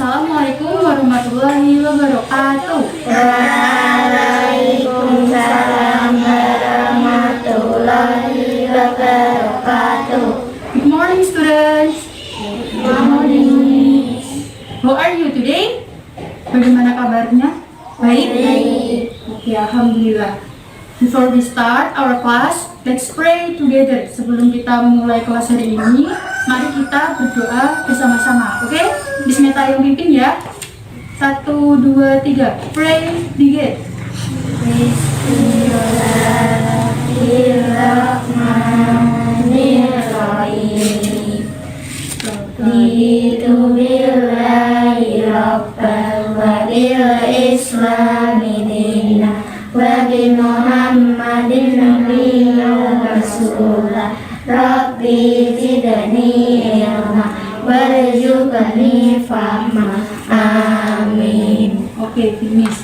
Assalamualaikum warahmatullahi wabarakatuh. Waalaikumsalam warahmatullahi wabarakatuh. Good morning, students. Good morning. How are you today? Bagaimana kabarnya? Baik? Oke, alhamdulillah. Before we start our class, let's pray together. Sebelum kita mulai kelas hari ini, mari kita berdoa bersama-sama. Oke? Bismillah yang pimpin ya. 1, 2, 3. Pray, begin. Bismillahirrahmanirrahim. Raditu billahi rabban wa bil islami dinan wa bi Muhammadin nabiyyan rasulah. Rabbi zidni ilma warzuqni fahma. Amin. Oke, finish.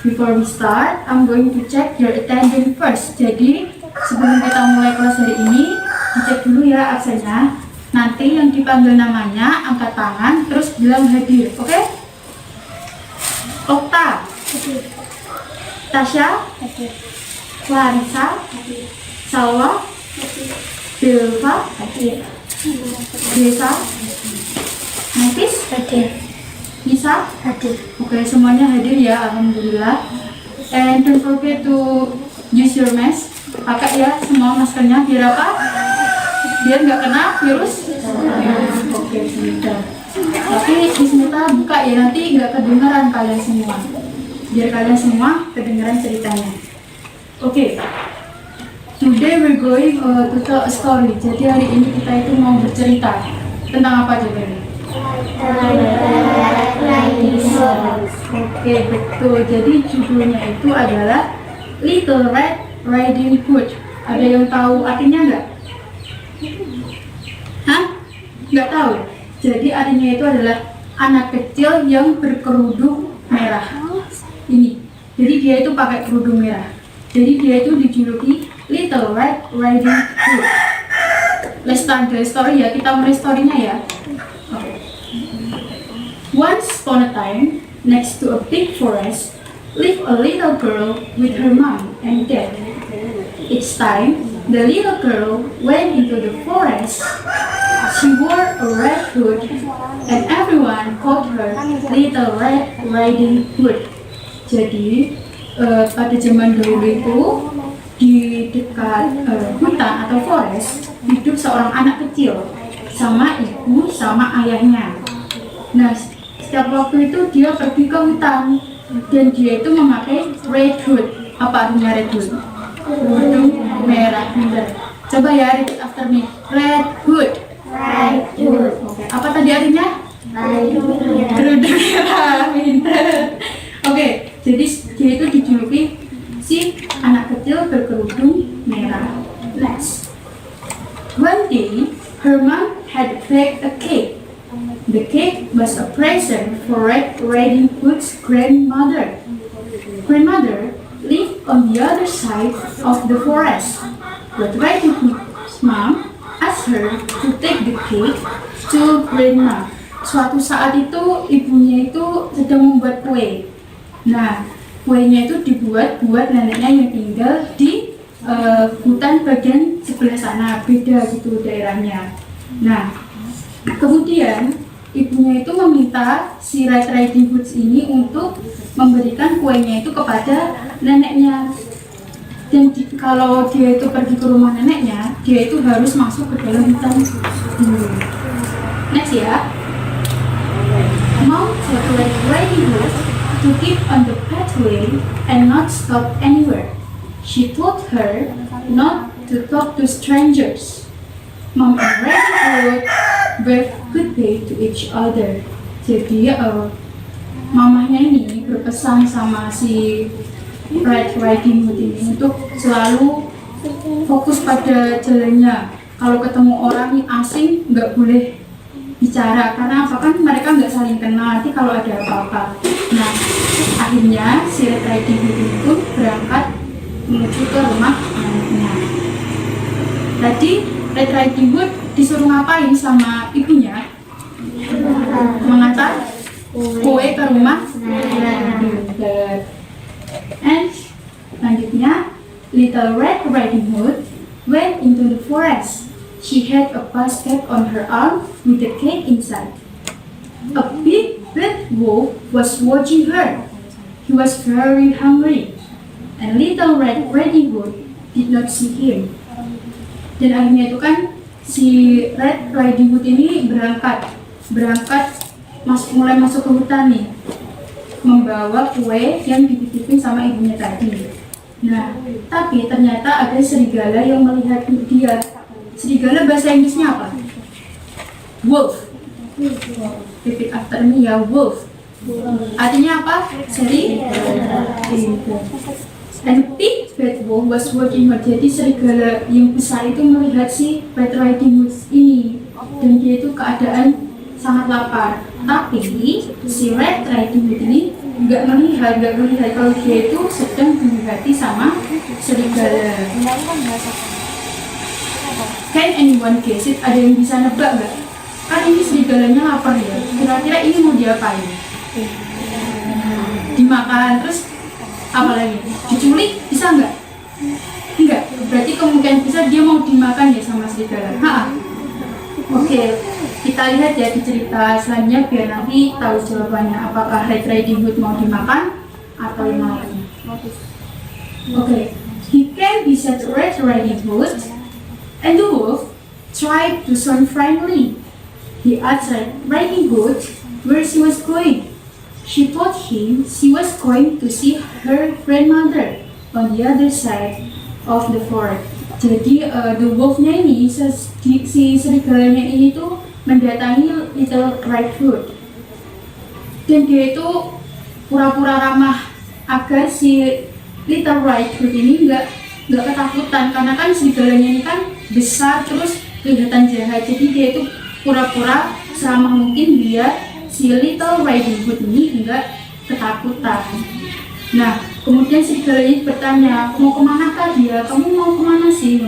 Before we start, I'm going to check your attendance first. Jadi, sebelum kita mulai kelas hari ini, dicek dulu ya absennya. Nanti yang dipanggil namanya, angkat tangan, terus bilang hadir. Oke? Okta. Tasya. Larissa. Salwa. Bilva. Desa. Nefis. Nisa. Oke, semuanya hadir ya, alhamdulillah. And don't forget to use your mask. Pakai ya semua maskernya, biar apa? Biar nggak kena virus. Oke, sudah. Tapi bismillah buka ya, nanti nggak kedengaran kalian semua. Biar kalian semua kedengaran ceritanya. Oke. Today we're going to tell a story. Jadi hari ini kita itu mau bercerita tentang apa coba ini? Oke, betul. Jadi judulnya itu adalah Little Red Riding Hood. Ada yang tahu artinya nggak? Hah? Nggak tahu? Jadi artinya itu adalah anak kecil yang berkerudung merah. Ini. Jadi dia itu pakai kerudung merah. Jadi dia itu dijuluki Little Red Riding Hood. Let's start the story ya. Kita mulai story-nya ya. Okay. Once upon a time, next to a big forest, lived a little girl with her mom and dad. Each time the little girl went into the forest, she wore a red hood, and everyone called her Little Red Riding Hood. Jadi pada zaman dahulu itu di dekat hutan atau forest hidup seorang anak kecil sama ibu sama ayahnya. Nah, setiap waktu itu dia pergi ke hutan dan dia itu memakai red hood. Apa artinya red hood? Kerudung merah. Coba ya, repeat after me. Red hood. Red hood. Oke. Apa tadi artinya? Kerudung merah. Pinter. Oke. Jadi dia itu dijuluki si anak kecil berkerudung merah. Next. One day, her mom had baked a cake. The cake was a present for Red Riding Hood's grandmother. Grandmother lived on the other side of the forest, but Riding Hood's mom asked her to take the cake to grandma. Suatu saat itu ibunya itu sedang membuat kue. Nah, kuenya itu dibuat buat neneknya yang tinggal di hutan bagian sebelah sana, beda gitu daerahnya. Nah, kemudian ibunya itu meminta si Red Riding Hood ini untuk memberikan kuenya itu kepada neneknya. Dan kalau dia itu pergi ke rumah neneknya, dia itu harus masuk ke dalam hutan dulu. Next ya. Mom told Red Riding Hood to keep on the pathway and not stop anywhere. She told her not to talk to strangers. Mom and Riding Hood waved goodbye to each other. Jadi mamahnya ini berpesan sama si Red Riding Hood ini untuk selalu fokus pada jalannya. Kalau ketemu orang asing nggak boleh bicara, karena apa kan mereka nggak saling kenal, nanti kalau ada apa-apa. Nah, akhirnya si Red Riding Hood itu berangkat menuju ke rumah anaknya. Tadi Red Riding Hood disuruh ngapain sama ibunya? Mengantar kue ke rumah pinter. And selanjutnya, Little Red Riding Hood went into the forest. She had a basket on her arm with a cake inside. A big bad wolf was watching her. He was very hungry, and Little Red Riding Hood did not see him. Dan akhirnya itu kan si Red Riding Hood ini berangkat mulai masuk ke hutan nih, membawa kue yang dititipin sama ibunya tadi. Nah, tapi ternyata ada serigala yang melihat dia. Serigala bahasa Inggrisnya apa? Wolf. Repeat after me ya, wolf. Artinya apa? Serigala. And big bad wolf was watching her. Jadi serigala yang besar itu melihat si Red Riding Hood ini, dan dia itu keadaan sangat lapar. Tapi si Red Riding Hood ini nggak melihat kalau dia itu sedang dihati sama serigala. Can anyone guess it? Ada yang bisa nebak nggak? Kan ini serigalanya lapar ya. Kira-kira ini mau diapain? Dimakan, terus apa lagi? Diculik? Bisa nggak? Enggak. Berarti kemungkinan besar dia mau dimakan ya sama serigala. Oke, kita lihat ya di cerita selanjutnya biar nanti tahu jawabannya, apakah Red Riding Hood mau dimakan atau yang lain. Oke, he can be said Red Riding Hood, and the wolf tried to sound friendly. He asked Red Riding Hood where she was going. She told him she was going to see her grandmother on the other side of the forest. Jadi the wolf-nya ini, si serigalanya ini tuh mendatangi Little Red Hood, dan dia itu pura-pura ramah agar si Little Red Hood ini nggak ketakutan, karena kan serigalanya ini kan besar terus kelihatan jahat. Jadi dia itu pura-pura seramah mungkin biar si Little Riding Hood ini nggak ketakutan. Nah, kemudian si serigala bertanya, mau kemana kah dia? Kamu mau kemana sih?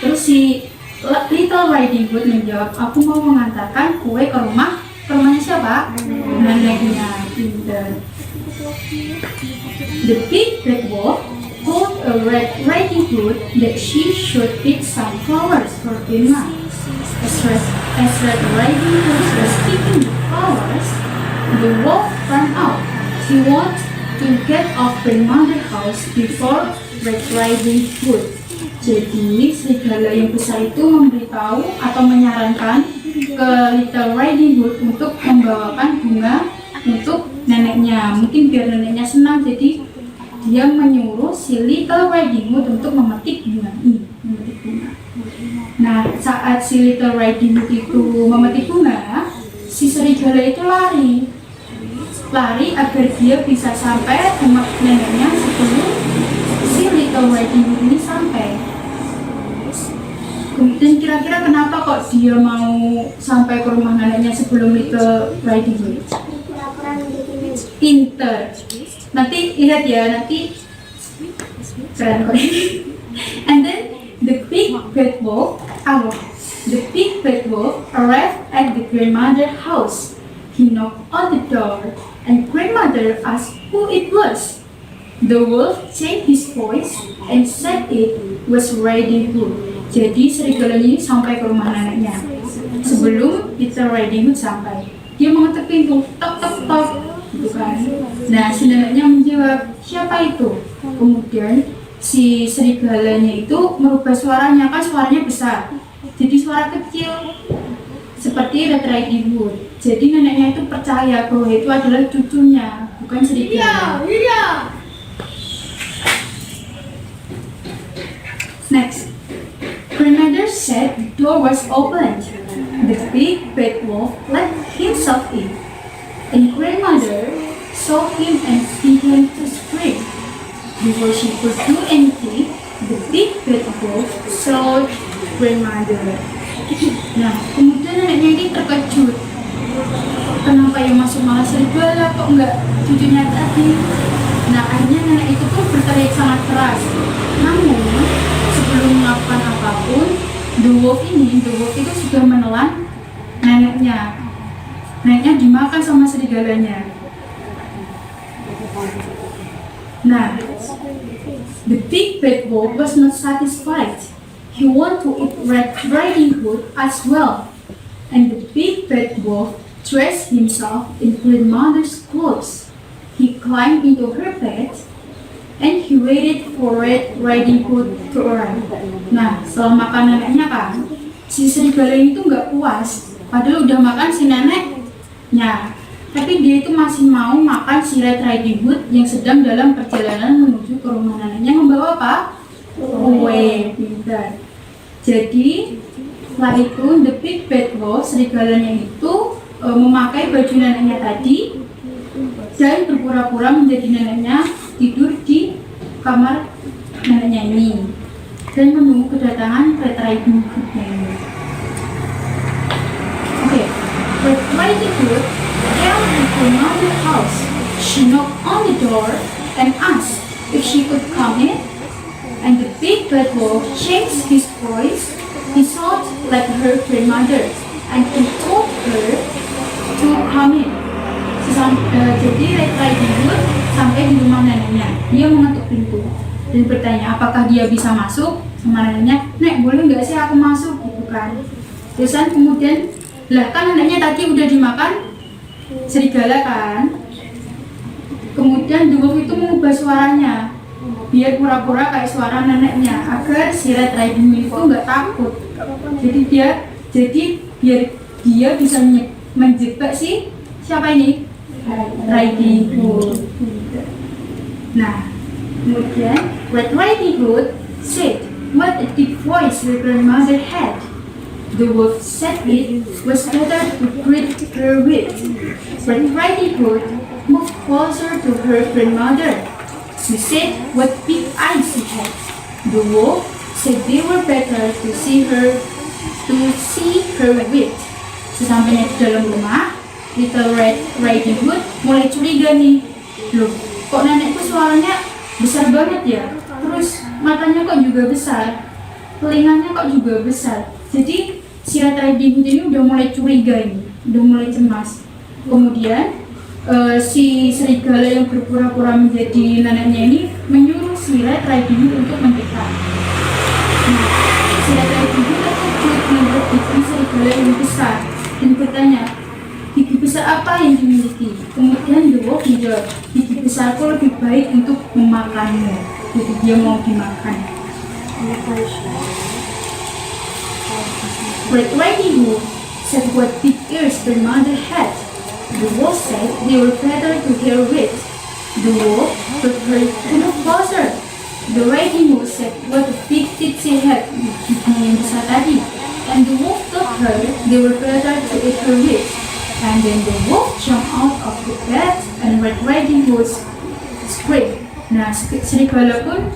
Terus si Little Riding Hood menjawab, aku mau mengantarkan kue ke rumahnya siapa? Neneknya. Pinter. The big red wolf told a Red Riding Hood that she should pick some flowers for dinner. As Red Riding Hood was picking the flowers, the wolf ran out. He wanted to get off grandmother's house before Red Riding Hood. Jadi serigala yang besar itu memberitahu atau menyarankan ke Little Riding Hood untuk membawakan bunga untuk neneknya. Mungkin biar neneknya senang, jadi dia menyuruh si Little Riding Hood untuk memetik bunga ini. Nah, saat si Little Riding Hood itu memetik bunga, si serigala itu lari agar dia bisa sampai rumah neneknya sebelum si Little Riding Hood ini sampai. Kemudian kira-kira kenapa kok dia mau sampai ke rumah neneknya sebelum Little Riding Hood? Pinter. Nanti lihat ya, nanti keren kok. And then the big bad wolf arrived at the grandmother's house. He knocked on the door, and grandmother asked who it was. The wolf changed his voice and said it was Riding Hood. Jadi serigalanya ini sampai ke rumah neneknya sebelum Little Riding Hood sampai. Dia mengetuk pintu, tok tok tok, gitu kan. Nah, si neneknya menjawab, siapa itu? Kemudian si serigalanya itu merubah suaranya, kan suaranya besar, jadi suara kecil seperti Red Riding Hood. Jadi neneknya itu percaya bahwa itu adalah cucunya, bukan serigala. Next, grandmother said the door was opened. The big bad wolf let himself in, and grandmother saw him and began to scream. Before she could do anything, the big bad wolf saw grandmother. Nah, kemudian neneknya ini terkejut. Kenapa yang masuk malah serigala, kok enggak cucunya tadi? Nah, akhirnya nenek itu pun berteriak sangat keras. Namun, sebelum melakukan apapun, the wolf itu sudah menelan neneknya. neneknya dimakan sama serigalanya. Nah, the big bad wolf was not satisfied. He wanted to eat Red Riding Hood as well. And the big bad wolf dressed himself in grandmother's clothes. He climbed into her bed and he waited for Red Riding Hood to arrive. Nah, setelah makan neneknya kan, si serigala itu nggak puas. Padahal udah makan si neneknya, tapi dia itu masih mau makan si Red Riding Hood yang sedang dalam perjalanan menuju ke rumah neneknya membawa apa? Kue. Pintar. Jadi setelah itu the big bad wolf, serigalanya itu memakai baju neneknya tadi dan berpura-pura menjadi neneknya, tidur di kamar neneknya ini dan menunggu kedatangan Red Riding Hood-nya ini. Oke, Red Riding Hood came to another house. She knocked on the door and asked if she could come in. And the big bad wolf changed his voice. He sounded like her grandmother, and he told her to come in. Jadi Red Riding Hood sampai di rumah neneknya. Dia mengetuk pintu dan bertanya apakah dia bisa masuk. Sama neneknya, "Nek, boleh nggak sih aku masuk?" Gitu kan. Terusan kemudian, lah kan neneknya tadi udah dimakan serigala kan. Kemudian the wolf itu mengubah suaranya biar pura-pura kayak suara neneknya agar si Red Riding Hood itu nggak takut. Jadi biar dia bisa menjebak si siapa ini? Riding Hood. Nah, kemudian Red Riding Hood said, "What a deep voice your grandmother had." The wolf said it was better to greet her with. Red Riding Hood moved closer to her grandmother. She said what big eyes she had. The wolf said they were better to see her with. Sesampainya di dalam rumah, Little Red Riding Hood mulai curiga nih. Loh, kok nenekku suaranya besar banget ya? Terus matanya kok juga besar, telinganya kok juga besar. Jadi si Red Riding Hood ini udah mulai curiga ini, udah mulai cemas. Kemudian si serigala yang berpura-pura menjadi neneknya ini menyuruh si Red Riding Hood untuk mendekat. Nah, si Red Riding Hood terkejut melihat gigi serigala yang besar dan bertanya, "Gigi besar apa yang dimiliki?" Kemudian the wolf menjawab, "Gigi besarku lebih baik untuk memakannya." Jadi dia mau dimakan. Red Riding Hood said what big ears their mother had. The wolf said they were better to hear with. The wolf took her to look closer. The Riding Hood said what a big teeth she had, gigi yang besar tadi. And the wolf told her they were better to eat her with. And then the wolf jumped out of the bed and Red Riding Hood screamed. Nah, serigala pun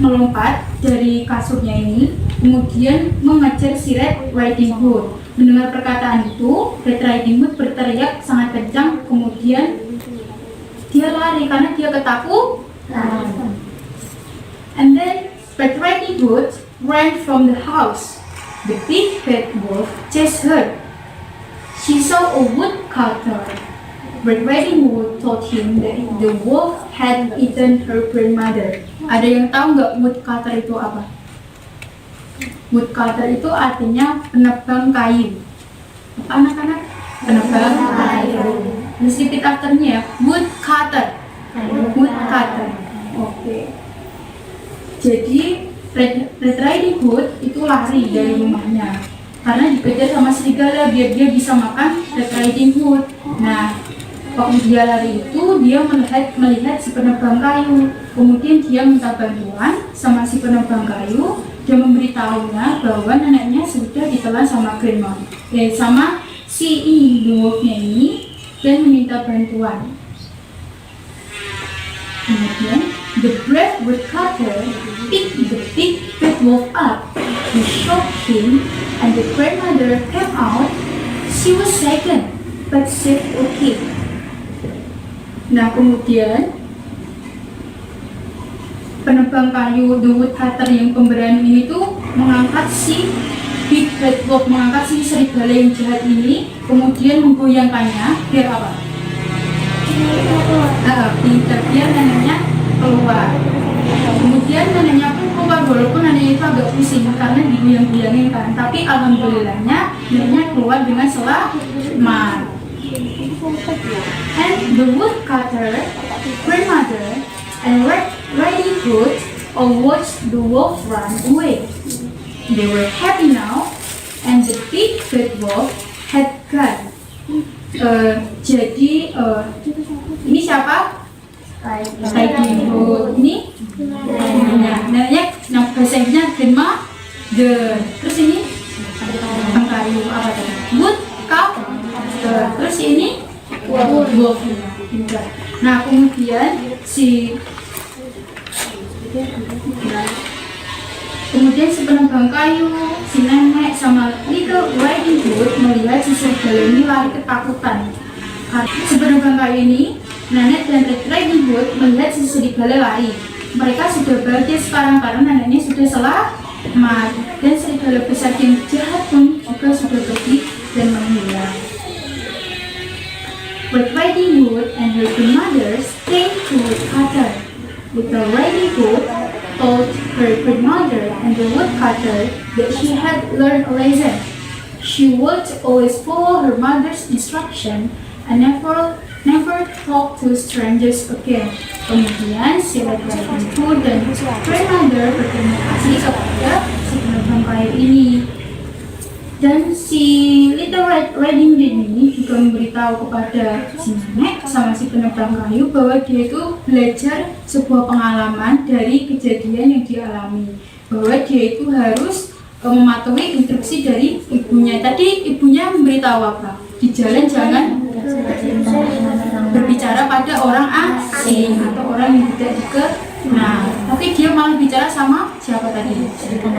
melompat dari kasurnya ini, kemudian mengejar si Red Riding Hood. Mendengar perkataan itu, Red Riding Hood berteriak sangat kencang, kemudian dia lari karena dia ketakutan. And then Red Riding Hood ran from the house. The big bad wolf chased her. She saw a woodcutter. Red Riding Hood told him that the wolf had eaten her grandmother. Ada yang tahu nggak woodcutter itu apa? Woodcutter itu artinya penebang kayu. Apa anak-anak? Penebang kayu. Mesti repeat after-nya ya. Woodcutter. Woodcutter. Oke. Jadi Red Riding Hood itu lari dari rumahnya karena dikejar sama serigala biar dia bisa makan Red Riding Hood. Nah, waktu dia lari itu dia melihat si penebang kayu. Kemudian dia minta bantuan sama si penebang kayu. Dia memberitahunya bahwa neneknya sudah ditelan sama sama si wolfnya ini dan meminta bantuan. Kemudian the brave woodcutter picked the big bad wolf up. He shook him and the grandmother came out. She was shaken but said okay. Nah, kemudian penebang kayu, the woodcutter yang pemberani ini tuh mengangkat si Big Bad Wolf mengangkat si serigala yang jahat ini, kemudian menggoyangkannya biar apa? Biar neneknya keluar. Kemudian neneknya pun keluar, walaupun neneknya itu agak pusing karena digoyang-goyangin kan. Tapi alhamdulillahnya neneknya keluar dengan selamat. And the woodcutter, grandmother, and Riding Hood all watched the wolf run away. They were happy now, and the big bad wolf had gone. Jadi ini siapa? Riding Hood. Ini namanya bahasa Inggrisnya grandmother. Terus ini kayu apa tadi? Woodcutter. Terus ini wolf. Nah kemudian si penebang kayu, si nenek sama Little Riding Hood melihat si serigala ini lari ketakutan. Si penebang kayu ini, nenek dan Riding Hood melihat si serigala lari. Mereka sudah bahagia sekarang karena neneknya sudah selamat, dan serigala besar yang jahat pun juga sudah pergi dan menghilang. But Riding Hood and her grandmother came to woodcutter. Little Riding Hood told her grandmother and the woodcutter that she had learned a lesson. She would always follow her mother's instruction and never talk to strangers again. Kemudian si Riding Hood dan grandmother berterima kasih kepada si penebang kayu ini. Dan si Little Riding Hood ini juga memberitahu kepada si nenek sama si penebang kayu bahwa dia itu belajar sebuah pengalaman dari kejadian yang dialami, bahwa dia itu harus mematuhi instruksi dari ibunya. Tadi ibunya memberitahu apa? Di jalan jangan berbicara pada orang asing atau orang yang tidak dikenal. Tapi dia malah bicara sama siapa tadi?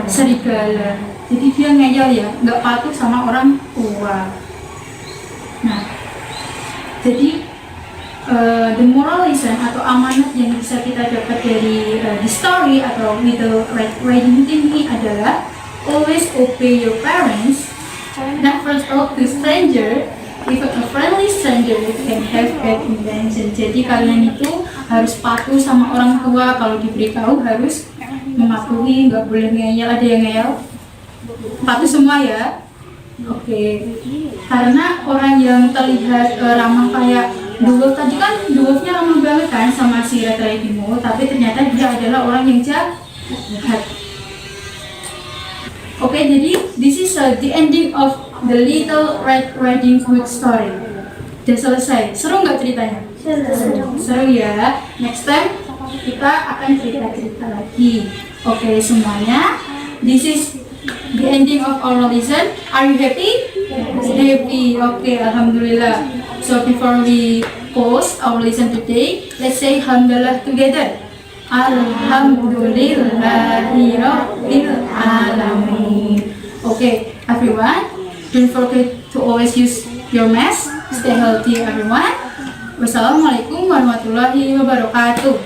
Serigala. Jadi dia ngeyel ya, nggak patuh sama orang tua. Nah, jadi the moral lesson atau amanat yang bisa kita dapat dari the story atau Little Riding Hood ini adalah always obey your parents, never talk to stranger, even a friendly stranger can have bad intention. Jadi kalian itu harus patuh sama orang tua, kalau diberitahu harus mematuhi, nggak boleh ngeyel. Ada yang ngeyel? Patuh semua ya. Oke. Karena orang yang terlihat ramah kayak dwarf tadi kan, dwarfnya ramah banget kan sama si Red Riding Hood, tapi ternyata dia adalah orang yang jahat. Oke, jadi this is the ending of the Little Red Riding Hood story. Udah selesai. Seru nggak ceritanya? Seru ya. Next time kita akan cerita-cerita lagi. Oke semuanya. This is the ending of our lesson. Are you happy? Happy. Okay, alhamdulillah. So before we close our lesson today, let's say alhamdulillah together. Alhamdulillahirabbil alamin. Okay, everyone, don't forget to always use your mask. Stay healthy, everyone. Wassalamualaikum warahmatullahi wabarakatuh.